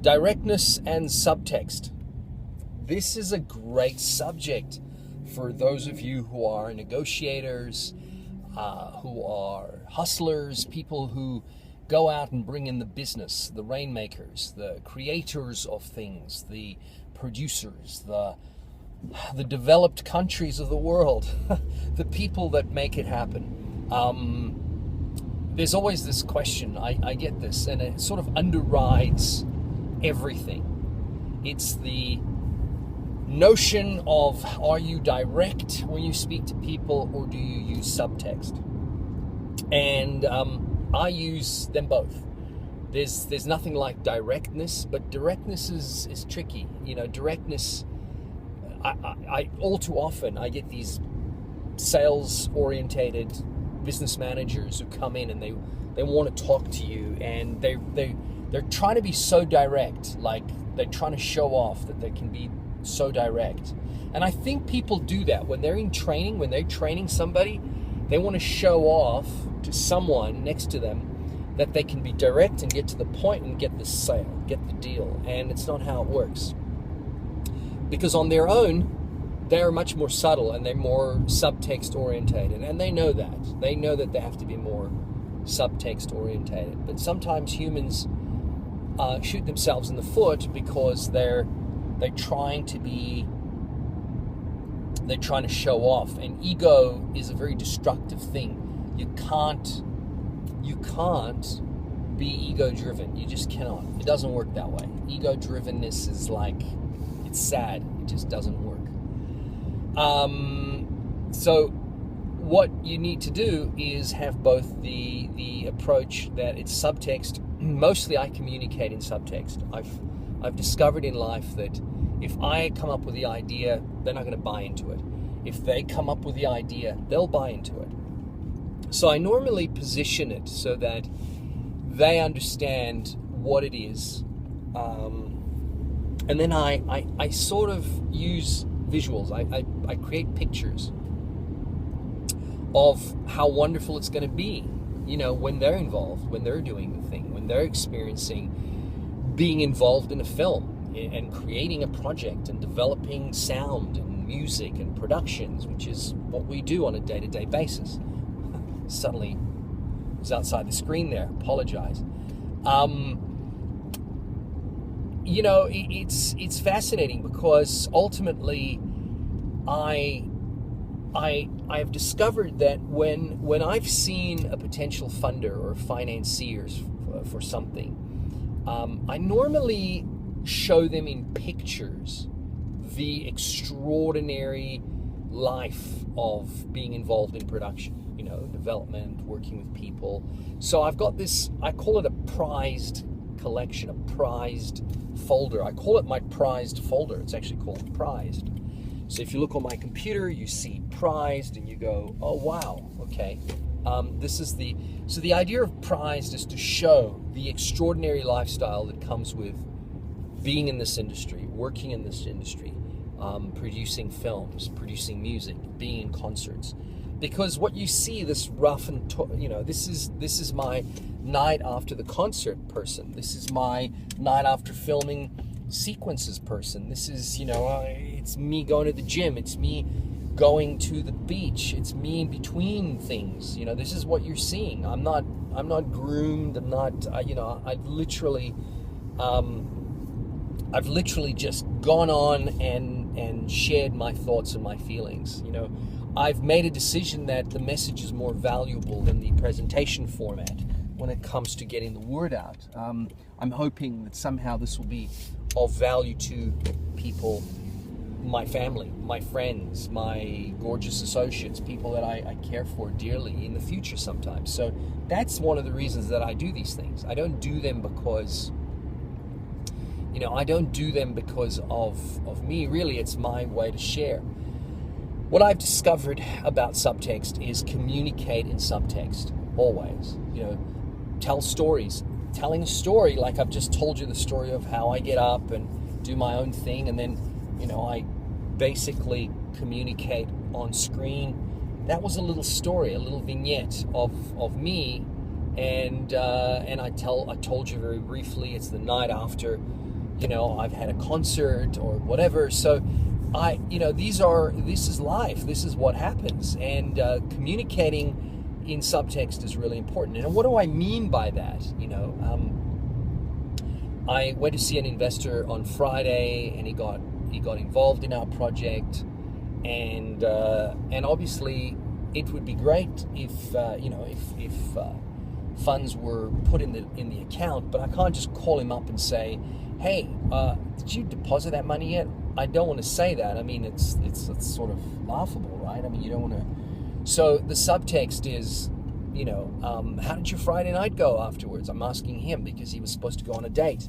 Directness and subtext. This is a great subject for those of you who are negotiators, who are hustlers, people who go out and bring in the business, the rainmakers, the creators of things, the producers, the developed countries of the world, the people that make it happen. There's always this question, I get this, and it sort of underrides everything. It's the notion of, are you direct when you speak to people, or do you use subtext? And I use them both. There's nothing like directness, but directness is tricky. You know, directness, I all too often I get these sales orientated business managers who come in and they want to talk to you, and they're trying to be so direct, like they're trying to show off that they can be so direct. And I think people do that when they're in training, when they're training somebody, they want to show off to someone next to them that they can be direct and get to the point and get the sale, get the deal. And it's not how it works. Because on their own, they're much more subtle and they're more subtext orientated. And they know that. They know that they have to be more subtext orientated. But sometimes humans shoot themselves in the foot because they're trying to show off. And ego is a very destructive thing. You can't be ego driven. You just cannot. It doesn't work that way. Ego drivenness is like, it's sad. It just doesn't work. So what you need to do is have both the approach that it's subtext. Mostly I communicate in subtext. I've discovered in life that if I come up with the idea, they're not going to buy into it. If they come up with the idea, they'll buy into it. So I normally position it so that they understand what it is. And then I sort of use visuals. I create pictures of how wonderful it's going to be, you know, when they're involved, when they're doing the thing, when they're experiencing being involved in a film and creating a project and developing sound and music and productions, which is what we do on a day-to-day basis. Suddenly was outside the screen there. Apologize. You know, it's fascinating because ultimately I've discovered that when I've seen a potential funder or financiers for something, I normally show them in pictures the extraordinary life of being involved in production, you know, development, working with people. So I've got this, I call it a prized collection, a prized folder. I call it my prized folder. It's actually called prized. So if you look on my computer, you see prized and you go, oh wow, okay. So the idea of prized is to show the extraordinary lifestyle that comes with being in this industry, working in this industry, producing films, producing music, being in concerts. Because what you see, this rough and this is my night after the concert person. This is my night after filming sequences person. This is, it's me going to the gym. It's me going to the beach. It's me in between things. This is what you're seeing. I'm not groomed. I'm not, I've literally just gone on and shared my thoughts and my feelings. I've made a decision that the message is more valuable than the presentation format when it comes to getting the word out. I'm hoping that somehow this will be of value to people, my family, my friends, my gorgeous associates, people that I care for dearly in the future sometimes. So that's one of the reasons that I do these things. I don't do them because of me. Really, it's my way to share. What I've discovered about subtext is communicate in subtext, always. Tell stories. Telling a story, like I've just told you the story of how I get up and do my own thing, and then, I basically communicate on screen. That was a little story, a little vignette of me and I told you very briefly, it's the night after, I've had a concert or whatever. So this is life. This is what happens, and communicating in subtext is really important. And what do I mean by that? I went to see an investor on Friday, and he got involved in our project, and obviously it would be great if funds were put in the account, but I can't just call him up and say, hey, did you deposit that money yet? I don't want to say that. I mean, it's sort of laughable, right? I mean, you don't want to. So the subtext is, how did your Friday night go afterwards? I'm asking him because he was supposed to go on a date,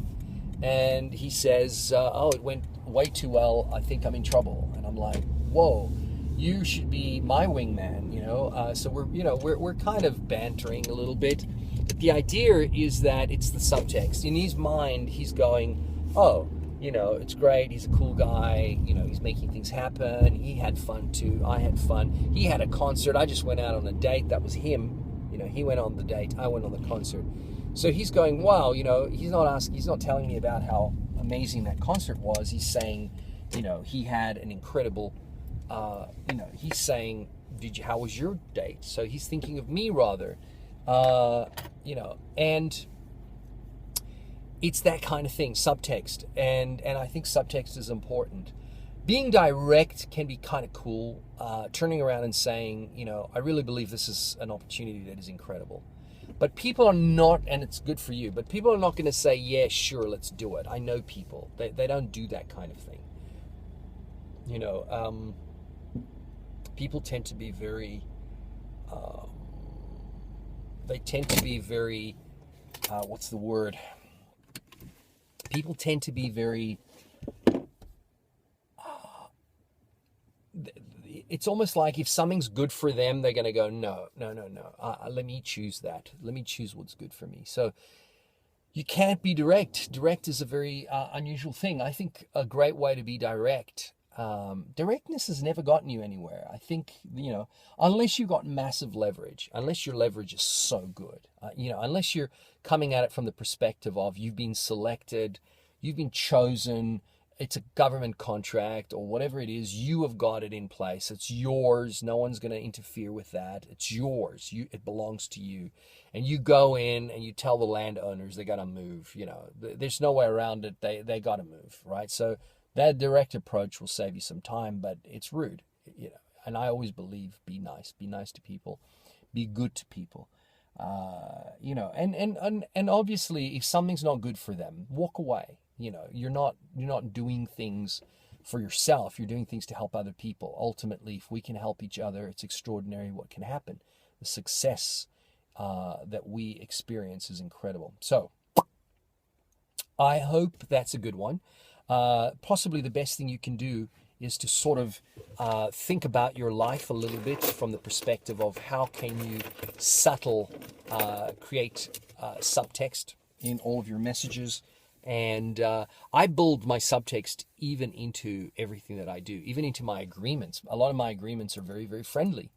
and he says, it went way too well. I think I'm in trouble. And I'm like, whoa, you should be my wingman, So we're kind of bantering a little bit. But the idea is that it's the subtext. In his mind, he's going, oh, it's great. He's a cool guy. He's making things happen. He had fun too. I had fun. He had a concert. I just went out on a date. That was him. He went on the date. I went on the concert. So he's going, wow, he's not telling me about how amazing that concert was. He's saying, he had an incredible, he's saying, how was your date? So he's thinking of me rather, and it's that kind of thing, subtext. And I think subtext is important. Being direct can be kind of cool. Turning around and saying, I really believe this is an opportunity that is incredible. But people are not, and it's good for you, but people are not going to say, yeah, sure, let's do it. I know people. They don't do that kind of thing. People tend to be very, what's the word? People tend to be very, it's almost like if something's good for them, they're going to go, no. Let me choose that. Let me choose what's good for me. So you can't be direct. Direct is a very unusual thing. I think a great way to be direct. Directness has never gotten you anywhere. I think, unless you've got massive leverage, unless your leverage is so good, unless you're coming at it from the perspective of you've been selected, you've been chosen, it's a government contract or whatever it is, you have got it in place. It's yours. No one's going to interfere with that. It's yours. It belongs to you. And you go in and you tell the landowners they got to move. There's no way around it. They got to move, right? So that direct approach will save you some time, but it's rude. And I always believe, be nice to people, be good to people. And obviously, if something's not good for them, walk away. You're not doing things for yourself. You're doing things to help other people. Ultimately, if we can help each other, it's extraordinary what can happen. The success that we experience is incredible. So I hope that's a good one. Possibly the best thing you can do is to sort of think about your life a little bit from the perspective of how can you create subtext in all of your messages. And I build my subtext even into everything that I do, even into my agreements. A lot of my agreements are very, very friendly.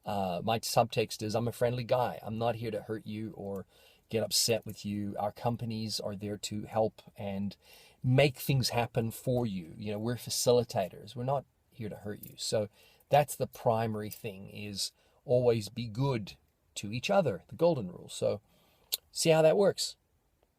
My subtext is, I'm a friendly guy. I'm not here to hurt you or get upset with you. Our companies are there to help and make things happen for you. We're facilitators. We're not here to hurt you. So that's the primary thing, is always be good to each other, the golden rule. So see how that works.